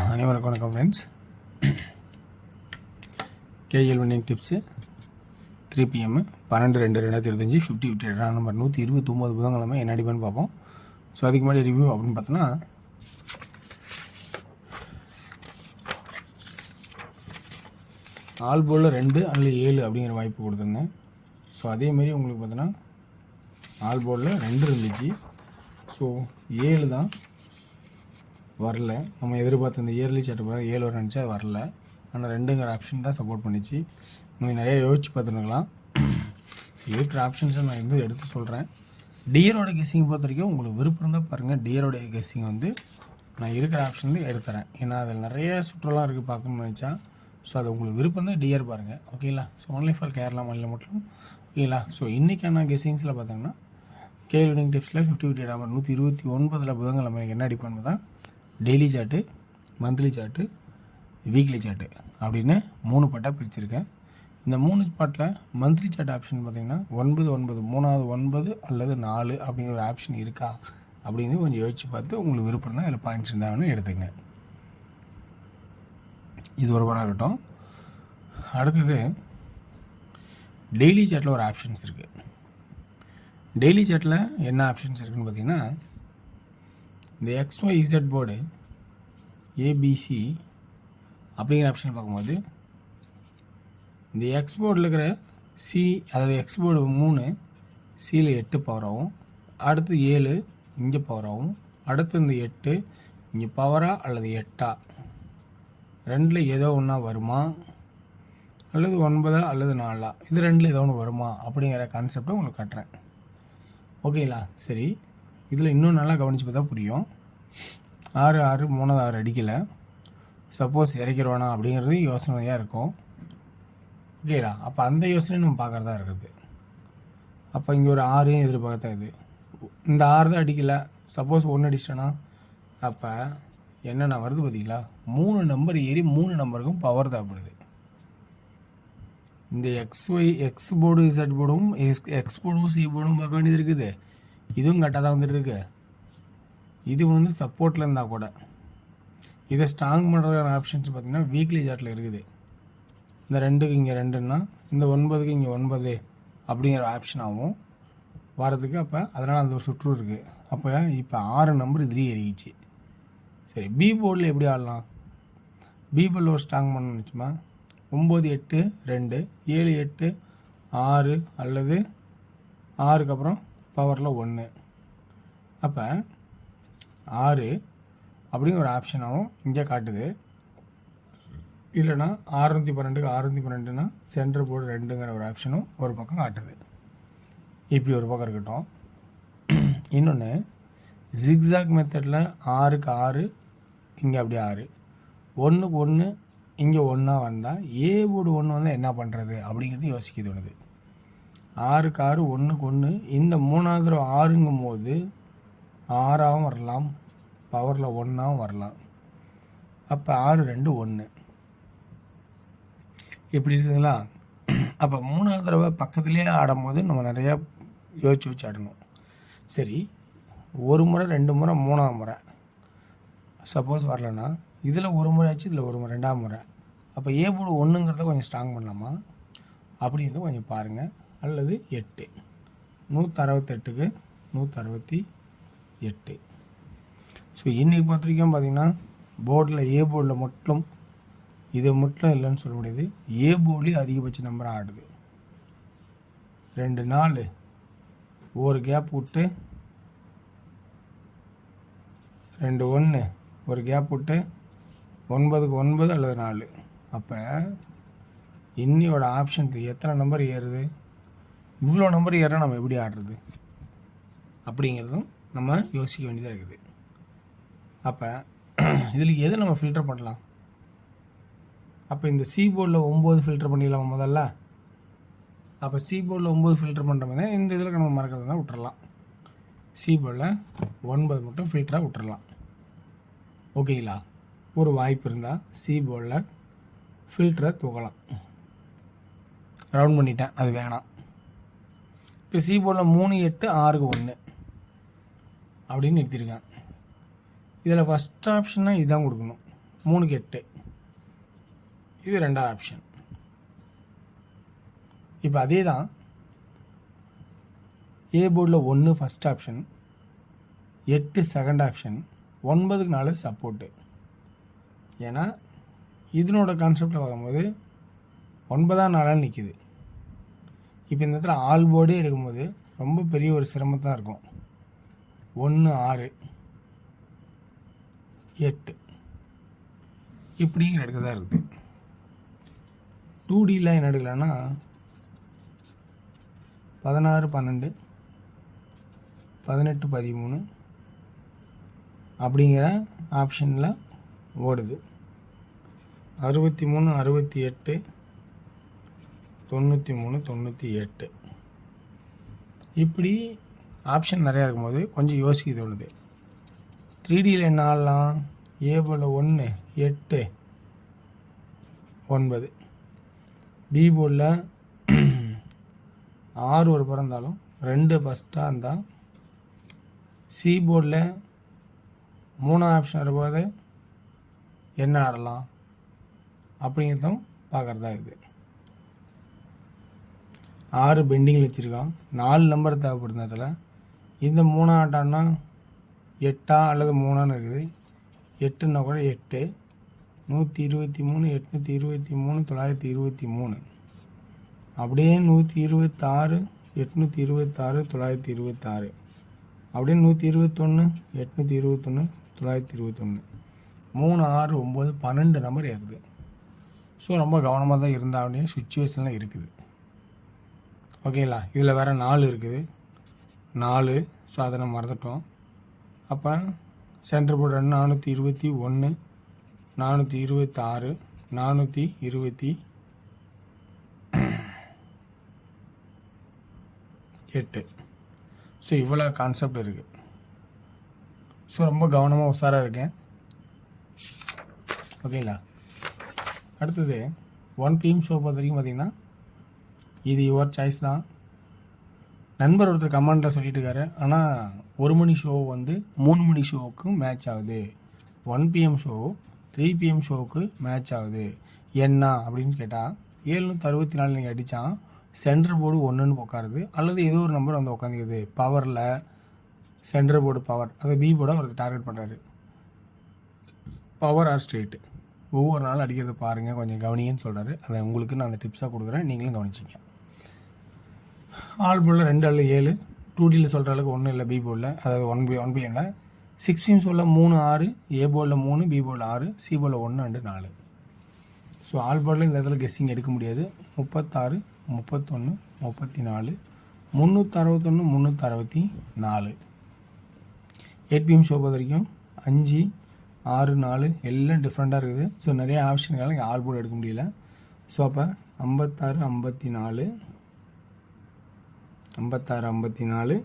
அனைவருக்கும் வணக்கம் friends. KL winning tips 3 PM 12/2/2025 50 number 129 புதன்கிழமை என்ன அடிப்பான்னு பார்ப்போம். ஸோ அதுக்கு முன்னாடி ரிவ்யூ அப்படின்னு பார்த்தோன்னா, ஆல் போலில் 2 அல்லது 7 அப்படிங்கிற வாய்ப்பு கொடுத்துருந்தேன். ஸோ அதேமாரி உங்களுக்கு பார்த்தோன்னா ஆல் போலில் 2 இருந்துச்சு. ஸோ 7 தான் வரல. நம்ம எதிர்பார்த்த இந்த இயர்லி சார்ட் போகிற 7 வர நினச்சா வரல. ஆனால் 2ங்கிற ஆப்ஷன் தான் சப்போர்ட் பண்ணிச்சு. நீங்கள் நிறைய யோசிச்சு பார்த்துருக்கலாம். இருக்கிற ஆப்ஷன்ஸை நான் எடுத்து சொல்கிறேன். டியரோட கெஸ்ஸிங் பொறுத்த வரைக்கும் உங்களுக்கு விருப்பம் இருந்தால் பாருங்கள். டியரோட கெஸ்ஸிங் நான் இருக்கிற ஆப்ஷன் எடுத்துறேன். ஏன்னா அதில் நிறைய சுற்றுலாம் இருக்குது பார்க்கணும்னு நினச்சா. ஸோ அது உங்களுக்கு விருப்பம் தான் டியர் பாருங்கள். ஓகேங்களா? ஸோ ஒன்லி ஃபார் கேரளா மாநிலம் மட்டும். ஓகேங்களா? ஸோ இன்றைக்கான கெஸ்ஸிங்ஸில் பார்த்தோங்கன்னா கேஎல் வின்னிங் டிப்ஸில் 50 நம்பர் 129 புதன்கிழமை என்ன அடிப்பான்னு தான் daily chart, monthly chart, weekly chart அப்படின்னு 3 பாட்டாக பிரிச்சுருக்கேன். இந்த 3 பாட்டில் மந்த்லி சார்ட் ஆப்ஷன் பார்த்திங்கன்னா 9 மூணாவது 9 அல்லது 4 அப்படிங்கிற ஒரு ஆப்ஷன் இருக்கா அப்படின்னு கொஞ்சம் யோசிச்சு பார்த்து உங்களுக்கு விருப்பம் தான் அதில் பாயிண்ட்ஸ் இருந்தாங்கன்னு எடுத்துங்க. இது ஒரு வாரம் இருக்கட்டும். அடுத்தது டெய்லி சார்ட்டில் ஒரு ஆப்ஷன்ஸ் இருக்குது. டெய்லி சார்ட்டில் என்ன ஆப்ஷன்ஸ் இருக்குதுன்னு பார்த்திங்கன்னா, இந்த XYZ போர்டு ABC அப்படிங்கிற ஆப்ஷன் பார்க்கும்போது இந்த எக்ஸ் போர்டில் இருக்கிற சி, அதாவது எக்ஸ் போர்டு 3, சியில் 8 பவர் ஆகும். அடுத்து 7 இங்கே பவர் ஆகும். அடுத்து இந்த 8 இங்கே பவரா அல்லது 8ஆ 2ல் ஏதோ ஒன்றா வருமா அல்லது 9 அல்லது 4ஆ இது 2ல் ஏதோ ஒன்று வருமா அப்படிங்கிற கான்செப்டை உங்களுக்கு காட்டுறேன். ஓகேங்களா? சரி, இதில் இன்னும் நல்லா கவனித்து பார்த்தா புரியும். 6 3 அடிக்கலை. சப்போஸ் இறக்கிடுவானா அப்படிங்கிறது யோசனையாக இருக்கும். ஓகேங்களா? அப்போ அந்த யோசனை நம்ம பார்க்குறதா இருக்குது. அப்போ இங்கே ஒரு 6 எதிர்பார்த்தா இது இந்த 6 தான் அடிக்கலை. சப்போஸ் 1 அடிச்சிட்டேன்னா அப்போ என்னென்ன வருது பார்த்தீங்களா? 3 நம்பர் ஏறி 3 நம்பருக்கும் பவர் தேவைப்படுது. இந்த எக்ஸ் போர்டு இசட் போர்டும் எக்ஸ் போர்டும் சி போர்டும் பார்க்க வேண்டியது இருக்குது. இதுவும் கரெக்டாக தான் வந்துட்டு இருக்கு. இது சப்போர்ட்டில் இருந்தால் கூட இதை ஸ்ட்ராங் பண்ணுறதுக்கான ஆப்ஷன்ஸ் பார்த்திங்கன்னா வீக்லி சார்ட்டில் இருக்குது. இந்த 2க்கு இங்கே 2ன்னா இந்த 9க்கு இங்கே 9 அப்படிங்கிற ஆப்ஷன் ஆகும் வாரத்துக்கு. அப்போ அதனால் அந்த ஒரு சுற்று இருக்குது. அப்போ இப்போ 6 நம்பர் இதுலேயே ஏறிச்சு. சரி, பி போர்டில் எப்படி ஆடலாம்? பி போர்டில் ஒரு ஸ்ட்ராங் பண்ணணும்னு வச்சுமா 9 8 2 7 8 6 அல்லது 6க்கு அப்புறம் பவரில் 1. அப்போ 6 அப்படிங்கிற ஒரு ஆப்ஷனாகவும் இங்கே காட்டுது. இல்லைனா 612க்கு 612னா சென்டர் போர்டு 2ங்கிற ஒரு ஆப்ஷனும் ஒரு பக்கம் காட்டுது. இப்படி ஒரு பக்கம் இருக்கட்டும். இன்னொன்று ஜிக்ஸாக் மெத்தடில் 6க்கு 6 இங்கே அப்படி 6 1க்கு 1 இங்கே 1ஆ வந்தால் ஏ போர்டு 1 வந்தால் என்ன பண்ணுறது அப்படிங்கிறது யோசிக்க தோணுது. 6க்கு 6 1க்கு 1 இந்த 3வது 6ங்கும் போது 6ஆகவும் வரலாம், பவரில் 1ஆகவும் வரலாம். அப்போ 6 2 1 இப்படி இருக்குதுங்களா? அப்போ 3வது தடவை பக்கத்துலேயே ஆடும்போது நம்ம நிறையா யோசிச்சு ஆடணும். சரி, 1 முறை 2 முறை 3ஆவது முறை சப்போஸ் வரலன்னா இதில் 1 முறை ஆச்சு, இதில் 1 முறை 2ஆம் முறை. அப்போ ஏ போர்டு 1ங்கிறத கொஞ்சம் ஸ்ட்ராங் பண்ணலாமா அப்படிங்கிறத கொஞ்சம் பாருங்கள். அல்லது 8 168க்கு 168. ஸோ இன்றைக்கி பொறுத்த வரைக்கும் பார்த்திங்கன்னா போர்டில் ஏ போர்டில் மட்டும் இது மட்டும் இல்லைன்னு சொல்ல முடியாது. ஏ போர்ட்லேயும் அதிகபட்ச நம்பராக ஆடுது. 2 4 ஒரு கேப் விட்டு 2 1 ஒரு கேப் விட்டு 9க்கு 9 அல்லது 4. அப்போ இன்னியோட ஆப்ஷனுக்கு எத்தனை நம்பர் ஏறுது? இவ்வளோ நம்பர் ஏற நம்ம எப்படி ஆடுறது அப்படிங்கிறதும் நம்ம யோசிக்க வேண்டியதாக இருக்குது. அப்போ இதில் எது நம்ம ஃபில்டர் பண்ணலாம்? அப்போ இந்த சி போர்டில் 9 ஃபில்டர் பண்ணிடலாம் முதல்ல. அப்போ சி போர்டில் 9 ஃபில்டர் பண்ணுற மாதிரி தான் இந்த இதில் நம்ம மறக்கிறது தான் விட்டுறலாம். சி போர்டில் 9 மட்டும் ஃபில்டராக விட்டுறலாம். ஓகேங்களா? ஒரு வாய்ப்பு இருந்தால் சி போர்டில் ஃபில்டரை தூக்கலாம். ரவுண்ட் பண்ணிட்டேன், அது வேணாம். இப்போ சி போர்டில் 3 8 6க்கு 1 அப்படின்னு நிறுத்திருக்கேன். இதில் ஃபஸ்ட் ஆப்ஷனாக இதுதான் கொடுக்கணும். 3க்கு 8. இது ரெண்டாவது ஆப்ஷன். இப்போ அதே தான் ஏ போர்டில் 1 ஃபஸ்ட் ஆப்ஷன், 8 செகண்ட் ஆப்ஷன், 9க்கு 4 சப்போர்ட்டு. ஏன்னா இதனோட கான்செப்டில் பார்க்கும்போது 9ஆம் நாளாக நிற்கிது. இப்போ இந்த இடத்துல ஆல் போர்டே எடுக்கும்போது ரொம்ப பெரிய ஒரு சிரமத்தான் இருக்கும். 1 6 8 இப்படிங்கிற இடத்துல தான் இருக்குது. 2Dயில் என்ன எடுக்கலான்னா 16 12 18 13 அப்படிங்கிற ஆப்ஷனில் ஓடுது. 63 68 93 98 இப்படி ஆப்ஷன் நிறையா இருக்கும்போது கொஞ்சம் யோசிக்க தோணுது. 3Dயில் என்ன ஆடலாம்? ஏ போர்டில் 1 8 9, பி போர்டில் 6 ஒரு புறம் இருந்தாலும் 2 ஃபஸ்ட்டாக இருந்தால், சி போர்டில் 3 ஆப்ஷன் இருக்கும்போது என்ன ஆடலாம் அப்படிங்கிறதும் பார்க்குறதா இருக்குது. 6 பெண்டிங்கில் வச்சுருக்கான், 4 நம்பர் தேவைப்படுறதுல இந்த 3 ஆட்டான்னா 8 அல்லது 3 இருக்குது. 8ன்னா கூட 8 123 823 923 அப்படியே 126 826 926 அப்படியே 121 821 921 3 6 9 12 நம்பர் இருக்குது. ஸோ ரொம்ப கவனமாக தான் இருந்தால் அப்படியே சுச்சுவேஷனில் இருக்குது. ஓகேங்களா? இதில் வேறு 4 இருக்குது. 4 ஸோ அதை நம்ம மறந்துட்டோம். அப்போ சென்டர் போர்டு 421 426 428 ஸோ இவ்வளோ கான்செப்ட் இருக்குது. ஸோ ரொம்ப கவனமாக உஷாராக இருக்கேன். ஓகேங்களா? அடுத்தது 1 PM ஷோ பொறுத்த வரைக்கும் பார்த்திங்கன்னா இது யுவர் சாய்ஸ் தான். நண்பர் ஒருத்தர் கமெண்டில் சொல்லிட்டு இருக்காரு, ஆனால் 1 மணி ஷோ வந்து 3 மணி ஷோவுக்கும் மேட்ச் ஆகுது, 1 PM ஷோ 3 PM ஷோவுக்கு மேட்ச் ஆகுது என்ன அப்படின்னு கேட்டால் 764 நீங்கள் அடித்தான் சென்டர் போர்டு 1ன்னு உட்காருது, அல்லது ஏதோ ஒரு நம்பர் வந்து உட்காந்துக்குது. பவரில் சென்டர் போர்டு பவர், அதை பி போர்டை ஒருத்தர் டார்கெட் பண்ணுறாரு. பவர் ஆர் ஸ்ட்ரெயிட்டு ஒவ்வொரு நாளும் அடிக்கிறத பாருங்கள், கொஞ்சம் கவனிங்கன்னு சொல்கிறாரு. அதை உங்களுக்கு நான் அந்த டிப்ஸாக கொடுக்குறேன், நீங்களும் கவனிச்சிங்க. ஆல் போர்டில் 2 அல்லது 7, 2Dயில் சொல்கிற அளவுக்கு ஒன்றும் இல்லை. பி போர்டில் அதாவது 1 PMல் 6 PM ஷோவில் 3 6, ஏ போர்டில் 3, பி போர்டில் 6, சி போர்டில் 1 2 4. ஸோ ஆல் போர்டில் இந்த இடத்துல கெஸ்ஸிங் எடுக்க முடியாது. 36 31 34 361 364. 8 PM ஷோ பொறுத்த வரைக்கும் 5 6 4 எல்லாம் டிஃப்ரெண்ட்டாக இருக்குது. ஸோ நிறைய ஆப்ஷன்கள் இங்கே ஆல் போர்டு எடுக்க முடியல. ஸோ அப்போ 56 54 56 54 58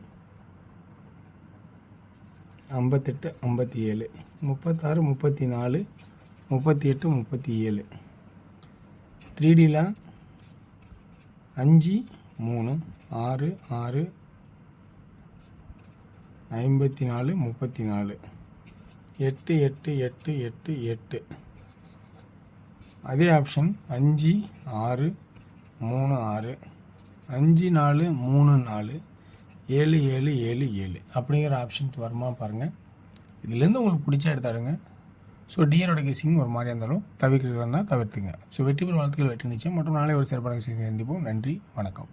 57 36 34 38 37. 3Dயில் 5 3 6 6 54 34 8 8 8 8 8. அதே ஆப்ஷன் 5 6 3 6 5 4 3 4 7 7 7 7 அப்படிங்கிற ஆப்ஷன்ஸ் வருமா பாருங்கள். இதுலேருந்து உங்களுக்கு பிடிச்சா எடுத்தாடுங்க. ஸோ டிஆரோட கெஸிங் ஒரு மாதிரியாக இருந்தாலும் தவிர்க்கிறதா தவிர்த்துங்க. ஸோ வெற்றி பெறும் வாழ்த்துக்கள், வெற்றி நிச்சயம். மற்றும் நாளை ஒரு சிறப்பான சந்திப்போம். நன்றி, வணக்கம்.